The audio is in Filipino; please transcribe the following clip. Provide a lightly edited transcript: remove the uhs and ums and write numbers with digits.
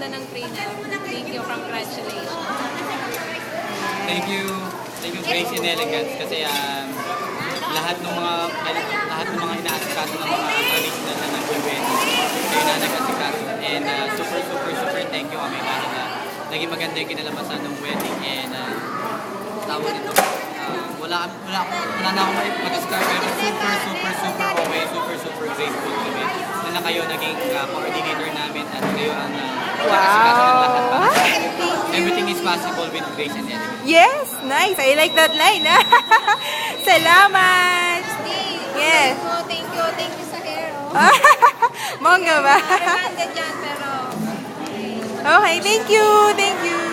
ganda ng trainer. Thank you, congratulations. Thank you Grace and Elegance kasi lahat ng mga inaasikaso ng mga traditional na nag-wedding kayo na nag-asikaso and super thank you kami dahil naging maganda yung kinalabasan ng wedding and tawag nito wala na akong mag-describe pero super okay, super grateful kami na kayo naging coordinator namin at kayo ang nag-asikaso ng lahat pa. Everything is possible with Grace and Elegance. Yes, nice. I like that line. Salamat. Yes. Thank you sa hair. Mongga ba? Remanded yan, pero... Okay, thank you.